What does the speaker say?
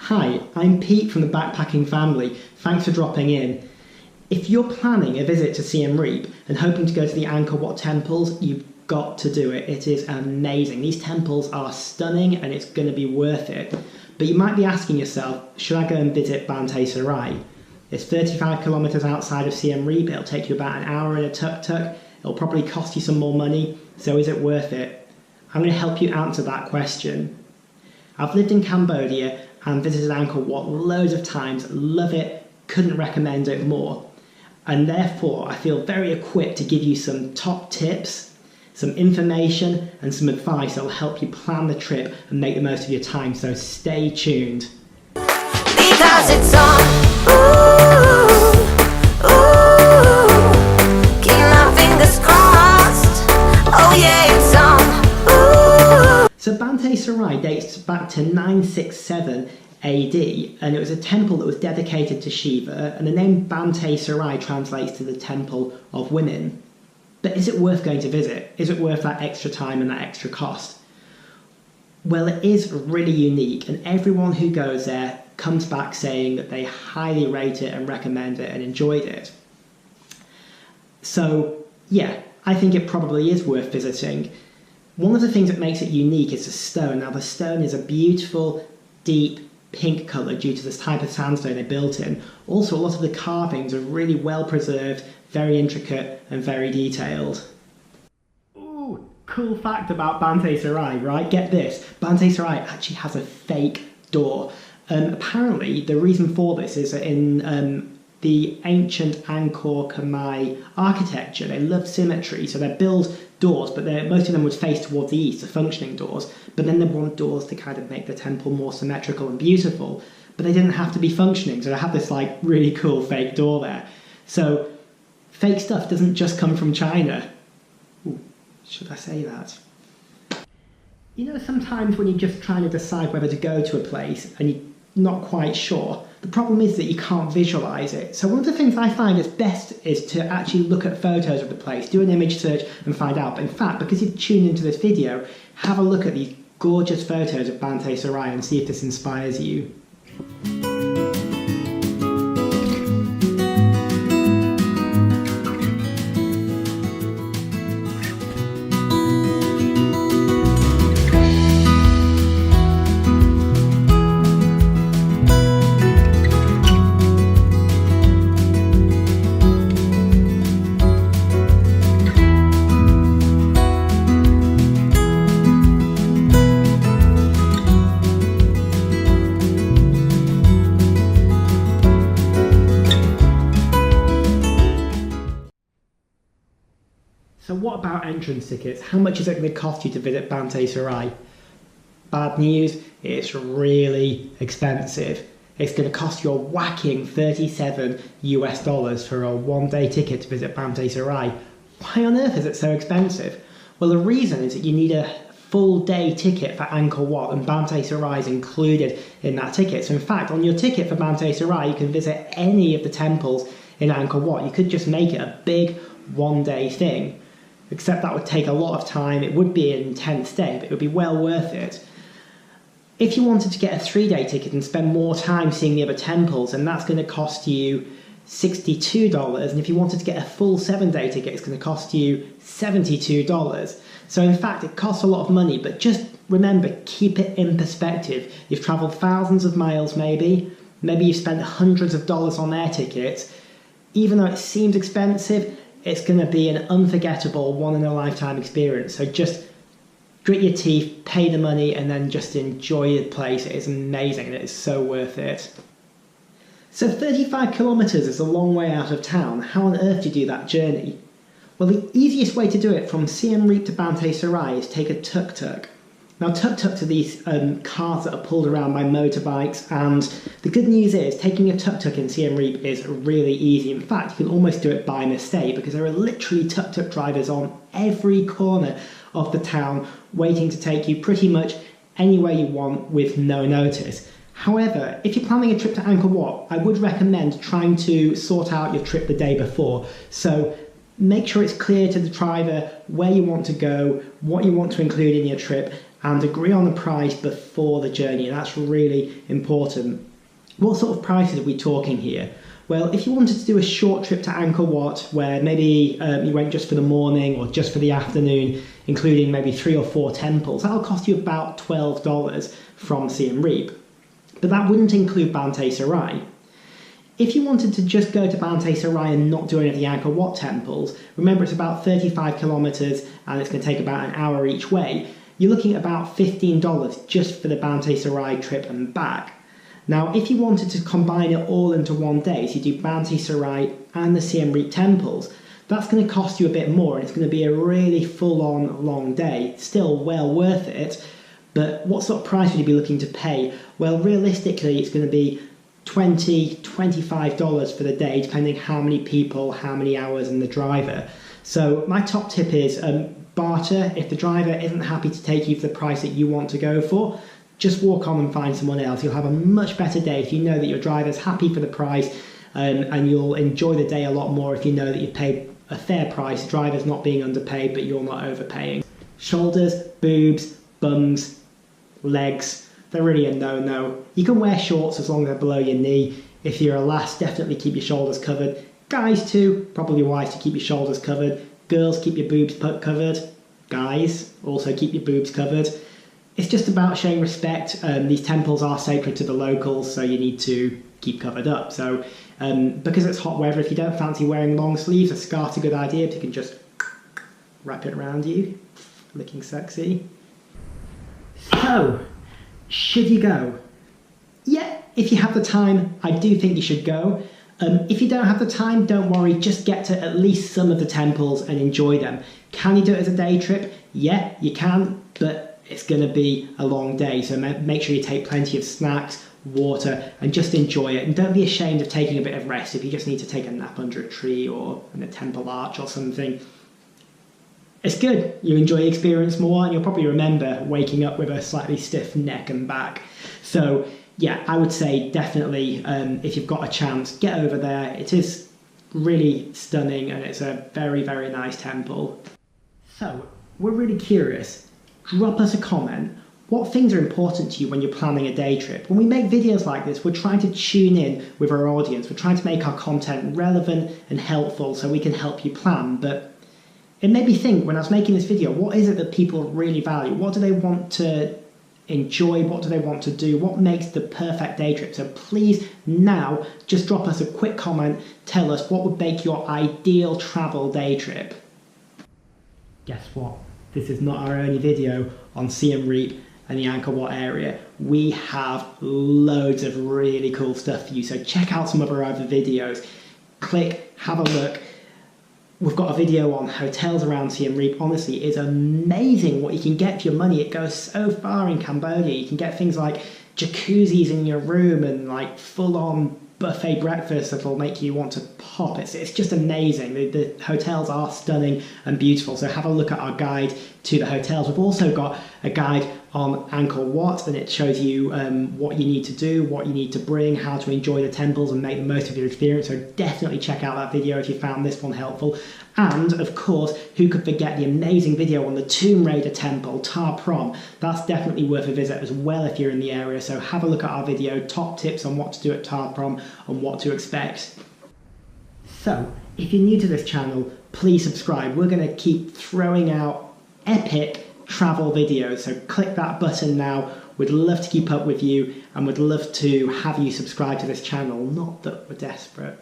Hi, I'm Pete from the Backpacking Family. Thanks for dropping in. If you're planning a visit to Siem Reap and hoping to go to the Angkor Wat temples, you've got to do it. It is amazing. These temples are stunning and it's going to be worth it. But you might be asking yourself, should I go and visit Banteay Srei? It's 35 kilometres outside of Siem Reap. It'll take you about an hour in a tuk-tuk. It'll probably cost you some more money. So is it worth it? I'm going to help you answer that question. I've lived in Cambodia and visited Angkor Wat loads of times, love it, couldn't recommend it more. And therefore I feel very equipped to give you some top tips, some information and some advice that will help you plan the trip and make the most of your time, so stay tuned. Because it's on, ooh, ooh, keep my fingers crossed, oh yeah it's on. So Banteay Srei dates back to 967 AD, and it was a temple that was dedicated to Shiva, and the name Banteay Srei translates to the Temple of Women. But is it worth going to visit? Is it worth that extra time and that extra cost? Well, it is really unique, and everyone who goes there comes back saying that they highly rate it and recommend it and enjoyed it. So yeah, I think it probably is worth visiting. One of the things that makes it unique is the stone. Now the stone is a beautiful, deep pink colour due to this type of sandstone they built in. Also, a lot of the carvings are really well preserved, very intricate and very detailed. Ooh, cool fact about Banteay Srei, right? Get this, Banteay Srei actually has a fake door. Apparently, the reason for this is that in the ancient Angkor Khmer architecture, they love symmetry, so they build doors, but most of them would face towards the east, the functioning doors, but then they want doors to kind of make the temple more symmetrical and beautiful, but they didn't have to be functioning, so they have this like really cool fake door there. So fake stuff doesn't just come from China. Ooh, should I say that? You know, sometimes when you're just trying to decide whether to go to a place and you're not quite sure, the problem is that you can't visualize it. So one of the things I find is best is to actually look at photos of the place, do an image search and find out. But in fact, because you've tuned into this video, have a look at these gorgeous photos of Banteay Srei and see if this inspires you. So what about entrance tickets? How much is it going to cost you to visit Banteay Srei? Bad news, it's really expensive. It's going to cost you a whacking $37 US for a one-day ticket to visit Banteay Srei. Why on earth is it so expensive? Well, the reason is that you need a full-day ticket for Angkor Wat, and Banteay Srei is included in that ticket. So in fact, on your ticket for Banteay Srei, you can visit any of the temples in Angkor Wat. You could just make it a big one-day thing. Except that would take a lot of time. It would be an intense day, but it would be well worth it. If you wanted to get a 3-day ticket and spend more time seeing the other temples, then that's going to cost you $62. And if you wanted to get a full 7-day ticket, it's going to cost you $72. So in fact, it costs a lot of money, but just remember, keep it in perspective. You've travelled thousands of miles maybe you've spent hundreds of dollars on air tickets. Even though it seems expensive, it's going to be an unforgettable, one-in-a-lifetime experience. So just grit your teeth, pay the money, and then just enjoy the place. It is amazing and it is so worth it. So 35 kilometres is a long way out of town. How on earth do you do that journey? Well, the easiest way to do it from Siem Reap to Banteay Srei is take a tuk-tuk. Now, tuk-tuks are these cars that are pulled around by motorbikes, and the good news is taking a tuk-tuk in Siem Reap is really easy. In fact, you can almost do it by mistake because there are literally tuk-tuk drivers on every corner of the town waiting to take you pretty much anywhere you want with no notice. However, if you're planning a trip to Angkor Wat, I would recommend trying to sort out your trip the day before. So make sure it's clear to the driver where you want to go, what you want to include in your trip, and agree on the price before the journey. That's really important. What sort of prices are we talking here? Well, if you wanted to do a short trip to Angkor Wat, where maybe you went just for the morning or just for the afternoon, including maybe 3 or 4 temples, that'll cost you about $12 from Siem Reap. But that wouldn't include Banteay Srei. If you wanted to just go to Banteay Srei and not do any of the Angkor Wat temples, remember it's about 35 kilometres and it's going to take about an hour each way, you're looking at about $15 just for the Banteay Srei trip and back. Now, if you wanted to combine it all into one day, so you do Banteay Srei and the Siem Reap temples, that's going to cost you a bit more, and it's going to be a really full-on long day. Still well worth it, but what sort of price would you be looking to pay? Well, realistically, it's going to be $20, $25 for the day, depending how many people, how many hours, and the driver. So my top tip is barter. If the driver isn't happy to take you for the price that you want to go for, just walk on and find someone else. You'll have a much better day if you know that your driver's happy for the price, and you'll enjoy the day a lot more if you know that you've paid a fair price, the driver's not being underpaid but you're not overpaying. Shoulders, boobs, bums, legs, they're really a no-no. You can wear shorts as long as they're below your knee. If you're a lass, definitely keep your shoulders covered. Guys too, probably wise to keep your shoulders covered. Girls, keep your boobs covered. Guys, also keep your boobs covered. It's just about showing respect. These temples are sacred to the locals, so you need to keep covered up. So because it's hot weather, if you don't fancy wearing long sleeves, a scarf's a good idea. If you can just wrap it around you, looking sexy. So, should you go? Yeah, if you have the time, I do think you should go. If you don't have the time, don't worry, just get to at least some of the temples and enjoy them. Can you do it as a day trip? Yeah, you can, but it's going to be a long day, so make sure you take plenty of snacks, water, and just enjoy it. And don't be ashamed of taking a bit of rest if you just need to take a nap under a tree or in a temple arch or something. It's good. You enjoy the experience more, and you'll probably remember waking up with a slightly stiff neck and back. So yeah, I would say definitely, if you've got a chance, get over there. It is really stunning, and it's a very, very nice temple. So we're really curious. Drop us a comment. What things are important to you when you're planning a day trip? When we make videos like this, we're trying to tune in with our audience. We're trying to make our content relevant and helpful so we can help you plan. But it made me think, when I was making this video, what is it that people really value? What do they want to enjoy? What do they want to do? What makes the perfect day trip? So please now just drop us a quick comment. Tell us what would make your ideal travel day trip. Guess what? This is not our only video on Siem Reap and the Angkor Wat area. We have loads of really cool stuff for you, so check out some of our other videos. Click, have a look. We've got a video on hotels around Siem Reap. Honestly, it's amazing what you can get for your money. It goes so far in Cambodia. You can get things like jacuzzis in your room and like full-on buffet breakfast that'll make you want to pop. It's just amazing. The hotels are stunning and beautiful, so have a look at our guide to the hotels. We've also got a guide on Angkor Wat, and it shows you what you need to do, what you need to bring, how to enjoy the temples and make the most of your experience. So definitely check out that video if you found this one helpful. And of course, who could forget the amazing video on the Tomb Raider temple, Ta Prohm. That's definitely worth a visit as well if you're in the area. So have a look at our video, top tips on what to do at Ta Prohm and what to expect. So if you're new to this channel, please subscribe. We're going to keep throwing out epic travel videos, so click that button now. We'd love to keep up with you, and we'd love to have you subscribe to this channel. Not that we're desperate.